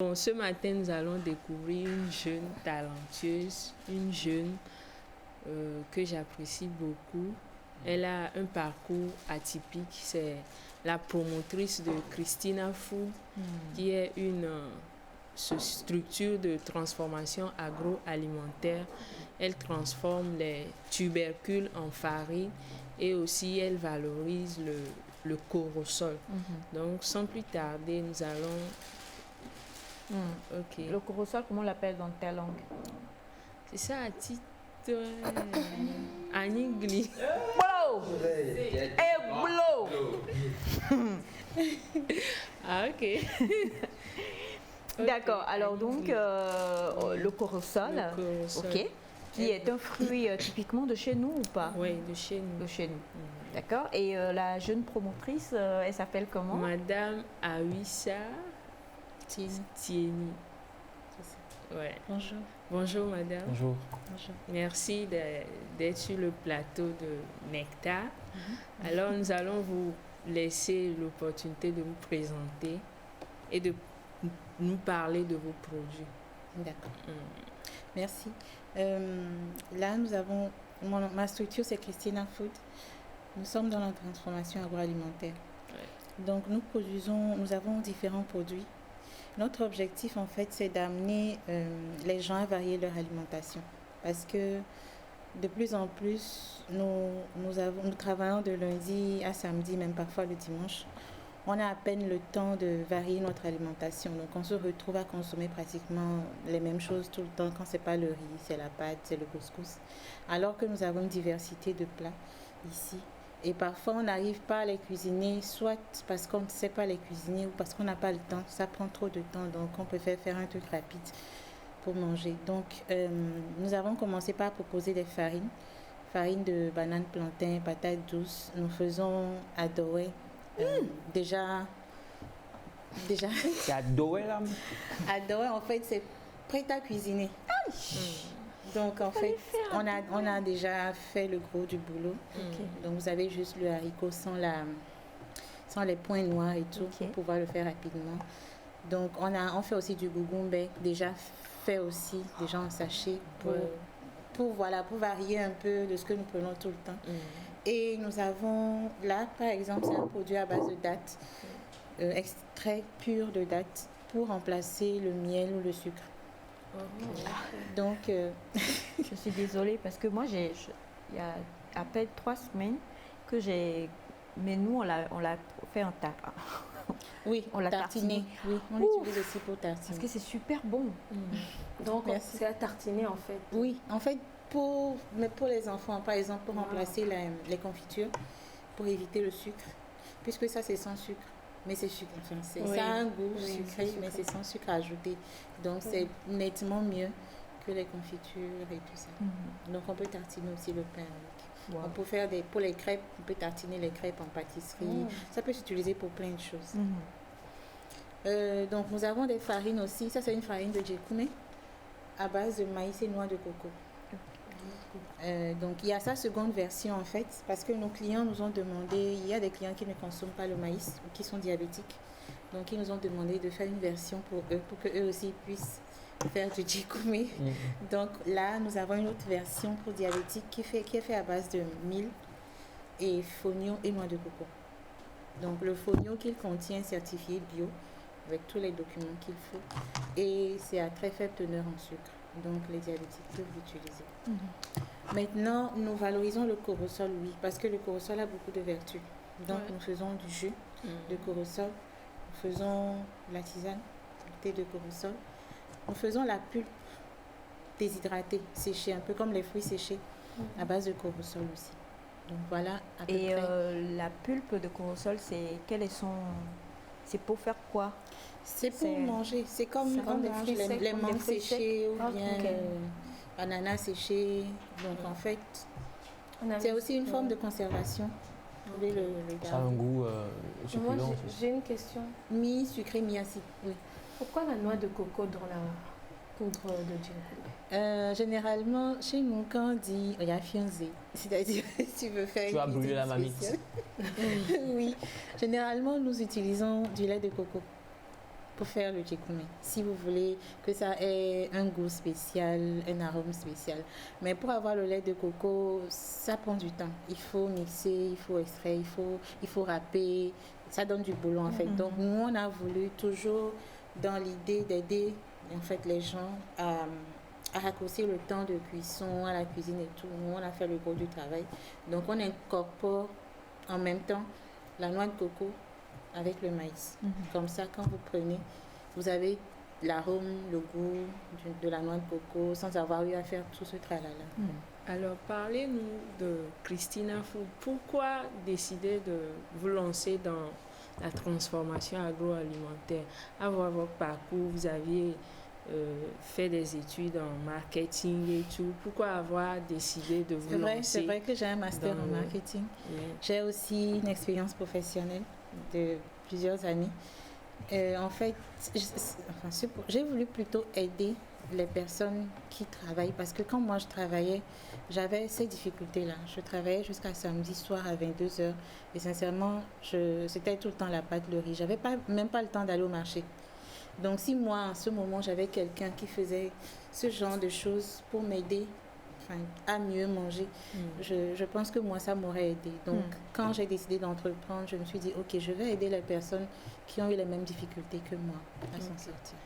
Bon, ce matin, nous allons découvrir une jeune talentueuse, une jeune que j'apprécie beaucoup. Elle a un parcours atypique. C'est la promotrice de Christina Food, qui est une structure de transformation agroalimentaire. Elle transforme les tubercules en farine et aussi elle valorise le corosol. Donc, sans plus tarder, nous allons... Ok. Le corosol, comment on l'appelle dans ta langue? C'est ça à titre en anglais. Blow! Hey, blow! Ah, ok. D'accord. Alors donc, le corosol, ok, qui est un fruit typiquement de chez nous ou pas? Oui, de chez nous. De chez nous. D'accord. Et la jeune promotrice, elle s'appelle comment? Madame Awissa Tieni. Ouais. Bonjour. Bonjour madame. Bonjour. Bonjour. Merci d'être sur le plateau de Nectar. Alors nous allons vous laisser l'opportunité de vous présenter et de nous parler de vos produits. D'accord. Merci. Là, nous avons... ma structure, c'est Christina Food. Nous sommes dans la transformation agroalimentaire. Ouais. Donc, nous avons différents produits. Notre objectif, en fait, c'est d'amener les gens à varier leur alimentation. Parce que de plus en plus, nous travaillons de lundi à samedi, même parfois le dimanche. On a à peine le temps de varier notre alimentation. Donc, on se retrouve à consommer pratiquement les mêmes choses tout le temps. Quand ce n'est pas le riz, c'est la pâte, c'est le couscous. Alors que nous avons une diversité de plats ici. Et parfois, on n'arrive pas à les cuisiner, soit parce qu'on ne sait pas les cuisiner ou parce qu'on n'a pas le temps. Ça prend trop de temps, donc on préfère faire un truc rapide pour manger. Donc, nous avons commencé par proposer des farines. Farine de banane, plantain, patates douces. Nous faisons adorer. Déjà... C'est adorer là? Adorer, en fait, c'est prêt à cuisiner. Donc, en fait, on a déjà fait le gros du boulot. Donc, vous avez juste le haricot sans les points noirs et tout pour pouvoir le faire rapidement. Donc, on fait aussi du gougoumbe, déjà fait aussi, déjà en sachet, pour varier un peu de ce que nous prenons tout le temps. Et nous avons, là, par exemple, c'est un produit à base de dattes, extrait pur de dattes, pour remplacer le miel ou le sucre. Donc, je suis désolée parce que moi, il y a à peine 3 semaines que j'ai... Mais nous, on l'a fait en tarte. Oui, on l'a tartiné. Oui, on l'utilise aussi pour tartiner. Parce que c'est super bon. Donc, c'est à tartiner en fait. Oui, en fait, mais pour les enfants, par exemple, pour remplacer les confitures, pour éviter le sucre, puisque ça, c'est sans sucre. Mais c'est sucré, enfin, ça a un goût sucré, mais c'est sans sucre ajouté. Donc, c'est nettement mieux que les confitures et tout ça. Donc, on peut tartiner aussi le pain avec. On peut faire pour les crêpes, on peut tartiner les crêpes en pâtisserie. Ça peut s'utiliser pour plein de choses. Donc, nous avons des farines aussi. Ça, c'est une farine de djekoumé à base de maïs et noix de coco. Donc, il y a sa seconde version en fait, parce que nos clients nous ont demandé, il y a des clients qui ne consomment pas le maïs ou qui sont diabétiques. Donc, ils nous ont demandé de faire une version pour eux, pour qu'eux aussi puissent faire du djekoumé. Donc, là, nous avons une autre version pour diabétiques qui est fait à base de mil et fonio et noix de coco. Donc, le fonio qu'il contient certifié bio, avec tous les documents qu'il faut. Et c'est à très faible teneur en sucre. Donc, les diabétiques peuvent l'utiliser. Maintenant, nous valorisons le corosol, oui, parce que le corosol a beaucoup de vertus. Donc, nous faisons du jus de corosol. Nous faisons la tisane, le thé de corosol. Nous faisons la pulpe déshydratée, séchée, un peu comme les fruits séchés, à base de corosol aussi. Donc, voilà à peu près. La pulpe de corosol, c'est pour faire quoi? C'est pour manger. C'est comme des fruits, les mangues séchées ou bien l'ananas séché. Donc en fait, c'est aussi une forme de conservation. Vous pouvez le garder. Ça a un goût succulent. Moi, j'ai une question. Mi-sucré, mi-acide, oui. Pourquoi la noix de coco dans la poudre de djekoumé? Généralement, chez nous, quand on dit il y a fiancé, c'est-à-dire tu veux faire tu as brûlé la mamie. Oui. Généralement, nous utilisons du lait de coco. pour faire le jikume. Si vous voulez que ça ait un goût spécial, un arôme spécial. Mais pour avoir le lait de coco, ça prend du temps. Il faut mixer, il faut extraire, il faut râper. Ça donne du boulot en fait. Donc nous, on a voulu toujours dans l'idée d'aider en fait les gens à raccourcir le temps de cuisson, à la cuisine et tout. Nous, on a fait le gros du travail. Donc on incorpore en même temps la noix de coco avec le maïs. Comme ça, quand vous prenez, vous avez l'arôme, le goût de la noix de coco sans avoir eu à faire tout ce tralala. Alors, parlez-nous de Christina Food. Pourquoi décider de vous lancer dans la transformation agroalimentaire? À voir votre parcours, vous aviez fait des études en marketing et tout. Pourquoi avoir décidé de vous lancer? C'est vrai que j'ai un master en marketing. J'ai aussi une expérience professionnelle de plusieurs années. En fait, j'ai voulu plutôt aider les personnes qui travaillent parce que quand moi je travaillais, j'avais ces difficultés-là. Je travaillais jusqu'à samedi soir à 22h et sincèrement, c'était tout le temps la pâtellerie. J'avais même pas le temps d'aller au marché. Donc si moi, en ce moment, j'avais quelqu'un qui faisait ce genre de choses pour m'aider à mieux manger, je pense que moi, ça m'aurait aidé. Donc quand j'ai décidé d'entreprendre, je me suis dit, ok, je vais aider les personnes qui ont eu les mêmes difficultés que moi à s'en sortir.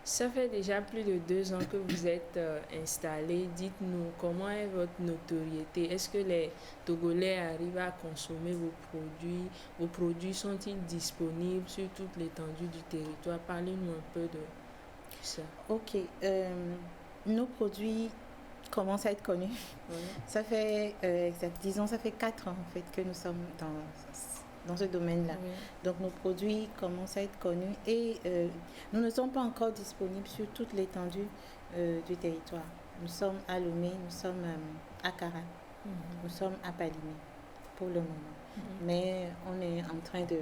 Ça fait déjà plus de 2 ans que vous êtes installé. Dites-nous, comment est votre notoriété? Est-ce que les Togolais arrivent à consommer vos produits? Vos produits sont-ils disponibles sur toute l'étendue du territoire? Parlez-nous un peu de ça. Ok. Nos produits commencent à être connus. Ça fait, disons, ça fait 4 ans en fait que nous sommes dans ce domaine-là. Donc nos produits commencent à être connus et nous ne sommes pas encore disponibles sur toute l'étendue du territoire. Nous sommes à Lomé, nous sommes à Kara, nous sommes à Palimé pour le moment. Mais on est en train de...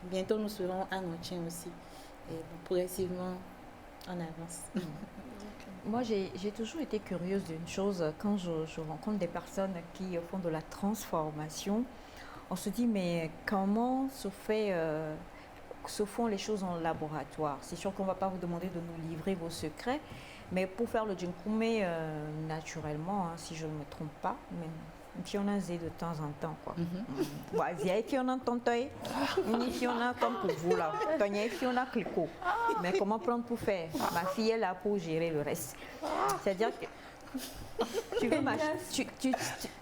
Bientôt nous serons à Nontien aussi. Et progressivement, on avance. Moi, j'ai toujours été curieuse d'une chose. Quand je rencontre des personnes qui font de la transformation, on se dit, mais comment se font les choses en laboratoire? C'est sûr qu'on ne va pas vous demander de nous livrer vos secrets, mais pour faire le jikume naturellement, hein, si je ne me trompe pas, même si on a de temps en temps, quoi. Si on a tontoy, si on a comme pour vous là, si on a clico. Mais comment prendre pour faire? Ma fille est là pour gérer le reste. C'est-à-dire que tu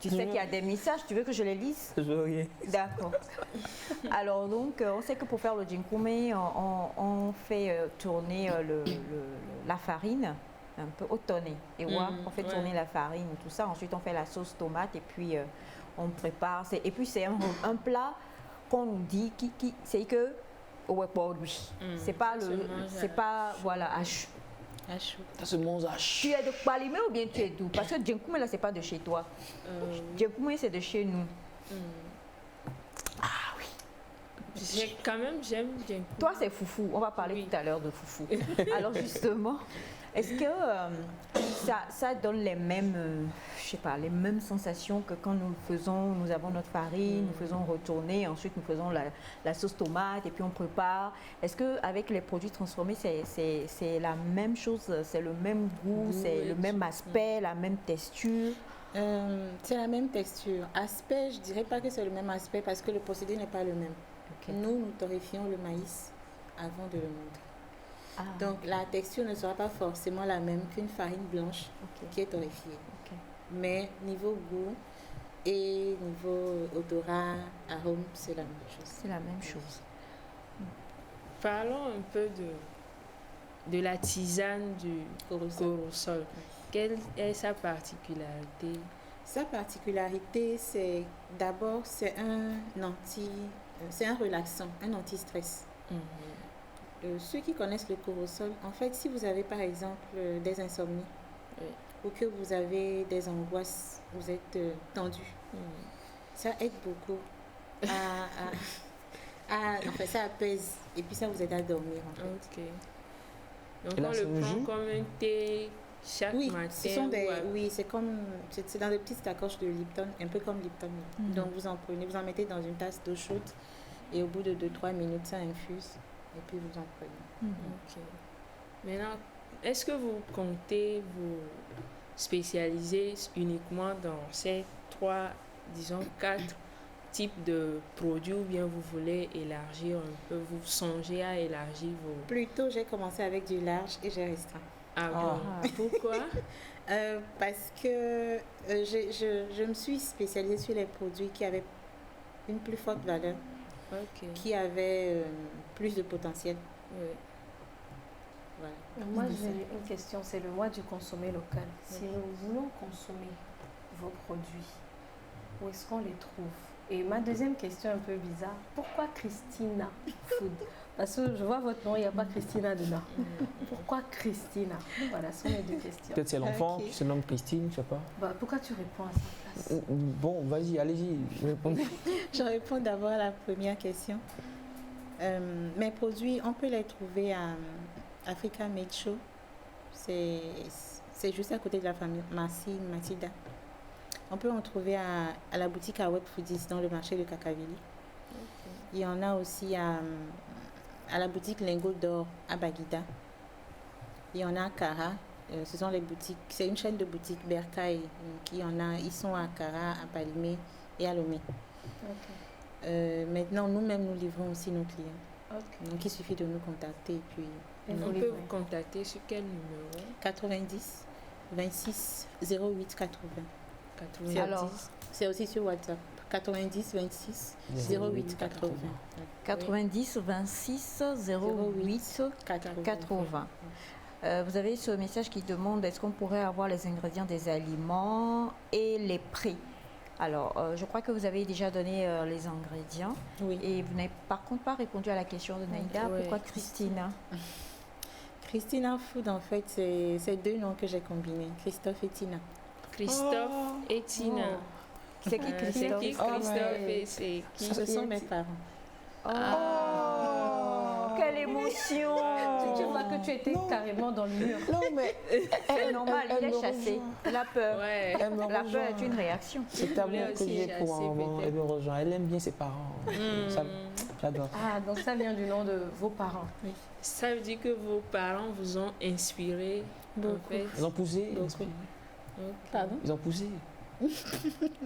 sais qu'il y a des messages, tu veux que je les lise? Je veux rien. D'accord. Alors donc, on sait que pour faire le jikume, on fait tourner la farine un peu au tonné. Et on fait tourner la farine, tout ça. Ensuite, on fait la sauce tomate et puis on prépare. Et puis, c'est un plat qu'on nous dit c'est que c'est pas c'est pas voilà Ça se mange à chaud. Tu es de Palimé ou bien tu es d'où? Parce que Djenkume là c'est pas de chez toi. Djenkume c'est de chez nous. Ah oui. J'aime Djenkume. Toi c'est foufou. On va parler tout à l'heure de foufou. Alors justement, est-ce que ça donne les mêmes, je sais pas, les mêmes sensations que quand nous avons notre farine, nous faisons retourner, ensuite nous faisons la sauce tomate et puis on prépare. Est-ce que avec les produits transformés, c'est la même chose, c'est le même goût, c'est le même aspect, la même texture? C'est la même texture. Aspect, je dirais pas que c'est le même aspect parce que le procédé n'est pas le même. Nous torréfions le maïs avant de le moudre. Donc la texture ne sera pas forcément la même qu'une farine blanche qui est torréfiée. Mais niveau goût et niveau odorat, arôme, c'est la même chose. C'est la même chose. Parlons un peu de la tisane du corosol. Quelle est sa particularité? Sa particularité, c'est d'abord c'est un relaxant, un anti-stress. Ceux qui connaissent le corosol, en fait, si vous avez par exemple des insomnies ou que vous avez des angoisses, vous êtes tendu, ça aide beaucoup en fait, ça apaise et puis ça vous aide à dormir en fait. Donc on le prend comme un thé chaque matin. C'est dans des petites sacoches de Lipton, un peu comme Lipton. Donc vous en mettez dans une tasse d'eau chaude et au bout de 2-3 minutes, ça infuse. et puis vous en prenez. Ok. Maintenant, est-ce que vous comptez vous spécialiser uniquement dans ces 3, disons 4 types de produits ou bien vous voulez élargir un peu, vous songez à élargir vos... Plutôt, j'ai commencé avec du large et j'ai restreint. Ah bon? Pourquoi? Parce que je me suis spécialisée sur les produits qui avaient une plus forte valeur, Ok. qui avaient plus de potentiel. Ouais. Voilà. Moi, j'ai une question, c'est le mois du consommer local. Si nous voulons consommer vos produits, où est-ce qu'on les trouve? Et ma deuxième question un peu bizarre, pourquoi Christina Food? Parce que je vois votre nom, il n'y a pas Christina dedans. Pourquoi Christina? Voilà, ce sont mes 2 questions. Peut-être c'est l'enfant qui se nomme Christine, je sais pas. Bah, pourquoi tu réponds à sa place? Bon, vas-y, allez-y, répondez. Je réponds d'abord à la première question. Mes produits, on peut les trouver à Africa Made Show. C'est juste à côté de la pharmacie Matilda. On peut en trouver à la boutique à Web Foodies dans le marché de Kakavili. Ok. Il y en a aussi à la boutique Lingot d'Or à Baguida. Il y en a à Kara. Ce sont les boutiques, c'est une chaîne de boutiques Bercail qui en a. Ils sont à Kara, à Palimé et à Lomé. Maintenant, nous-mêmes, nous livrons aussi nos clients. Donc, il suffit de nous contacter et puis Et On vous peut livrez. vous contacter sur quel numéro? 90 26 08 80. 90. Alors, C'est aussi sur WhatsApp. 90 26 08 80. 90 26 08 80. Vous avez ce message qui demande est-ce qu'on pourrait avoir les ingrédients des aliments et les prix. Alors, je crois que vous avez déjà donné les ingrédients Oui. et vous n'avez par contre pas répondu à la question de Naïda. Ouais. Pourquoi Christina? Christina Food, en fait, c'est 2 noms que j'ai combinés, Christophe et Tina. Christophe et Tina. C'est qui C'est Christophe? qui Oh, Christophe ouais. et c'est qui? Ce sont mes parents. Oh, quelle émotion! Tu vois que tu étais carrément dans le mur. Non, mais C'est normal, il est me chassé. rejoint. La peur. Ouais. Elle me La peur rejoint. est une réaction. C'est voulais amour que aussi j'ai pour chasser, maman. peut-être. Elle me rejoint. Elle aime bien ses parents. Ça, j'adore. Ah, donc ça vient du nom de vos parents. Ça veut dire que vos parents vous ont inspiré en Beaucoup. fait. Ils ont poussé. Beaucoup. Ok. Pardon? Ils ont poussé.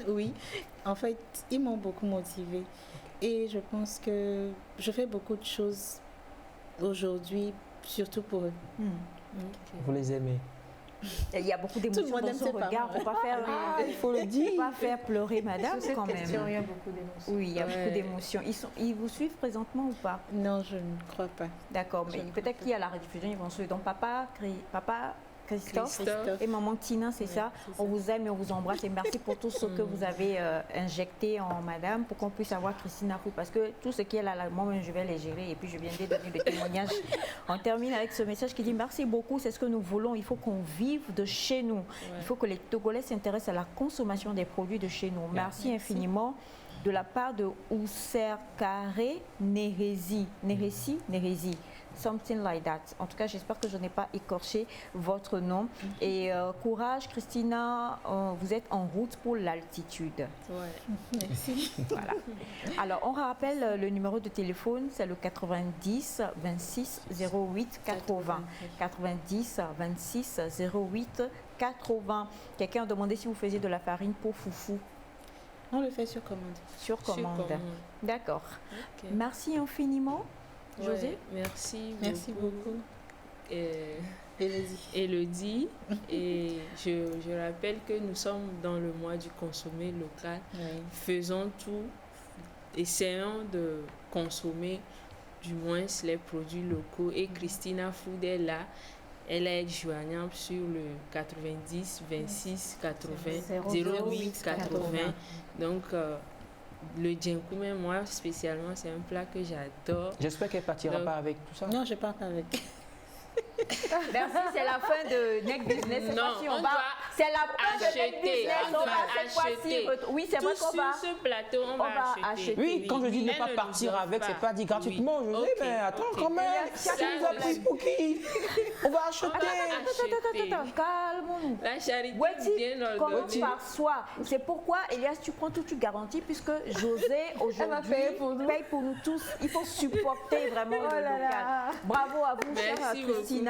Oui. En fait, ils m'ont beaucoup motivée. Et je pense que je fais beaucoup de choses aujourd'hui, surtout pour eux. Vous les aimez. Il y a beaucoup Tout le d'émotions monde dans aime son ses regard. parents. Il ne faut pas faire, Il faut le dire. faut pas faire pleurer madame Sur cette quand question, il y même. a beaucoup d'émotions. Oui, il y a Ouais. beaucoup d'émotions. Ils vous suivent présentement ou pas? Non, je ne crois pas. D'accord, mais Je ne peut-être qu'il y a la rediffusion, ils vont suivre. Donc papa Christophe Christophe. et maman Tina, c'est Ouais, ça. c'est On ça. vous aime et on vous embrasse et merci pour tout ce que vous avez injecté en madame pour qu'on puisse avoir Christina Food parce que tout ce qui est là, moi je vais les gérer et puis je viens de donner le témoignage. On termine avec ce message qui dit merci beaucoup, c'est ce que nous voulons, il faut qu'on vive de chez nous. Il faut que les Togolais s'intéressent à la consommation des produits de chez nous. Merci infiniment de la part de Ousser Carré Nérési. Something like that. En tout cas, j'espère que je n'ai pas écorché votre nom. Et courage, Christina, vous êtes en route pour l'altitude. Ouais. Merci. Voilà. Alors, on rappelle le numéro de téléphone, c'est le 90 26 08 80. 90 26 08 80. Quelqu'un a demandé si vous faisiez de la farine pour foufou On le fait sur commande. sur commande. Sur commande. D'accord. Ok. Merci infiniment. José? Ouais, merci. Merci beaucoup. Élodie. Et je rappelle que nous sommes dans le mois du consommer local. Oui. Faisons tout, essayons de consommer du moins les produits locaux. Et Christina Food est là. Elle est joignable sur le 90 26 80 08 80. Donc, le djenkoumé, moi spécialement, c'est un plat que j'adore. J'espère qu'elle partira Donc- pas avec tout ça. Non, je pars pas avec. Merci, c'est la fin de Neck Business. Cette Non, fois-ci, on on va C'est la preuve de Acheter, notre business. on On va va cette fois-ci. acheter. Oui, c'est vrai Tout qu'on va. sur ce plateau, on va acheter. Oui, quand je dis ne Elle pas ne partir nous offre avec, c'est pas dit gratuitement, Oui. José, Ok, mais attends ok. quand même. Ça, Tu nous as pris pour qui? On va acheter. Attends, calmons-nous. La charité Weti, bien commence ordonnée. par soi. C'est pourquoi, Elias, tu prends tout, tu garantis, puisque José, aujourd'hui, paye pour nous tous. Il faut supporter vraiment le local. Bravo à vous, chère Merci beaucoup. Christina.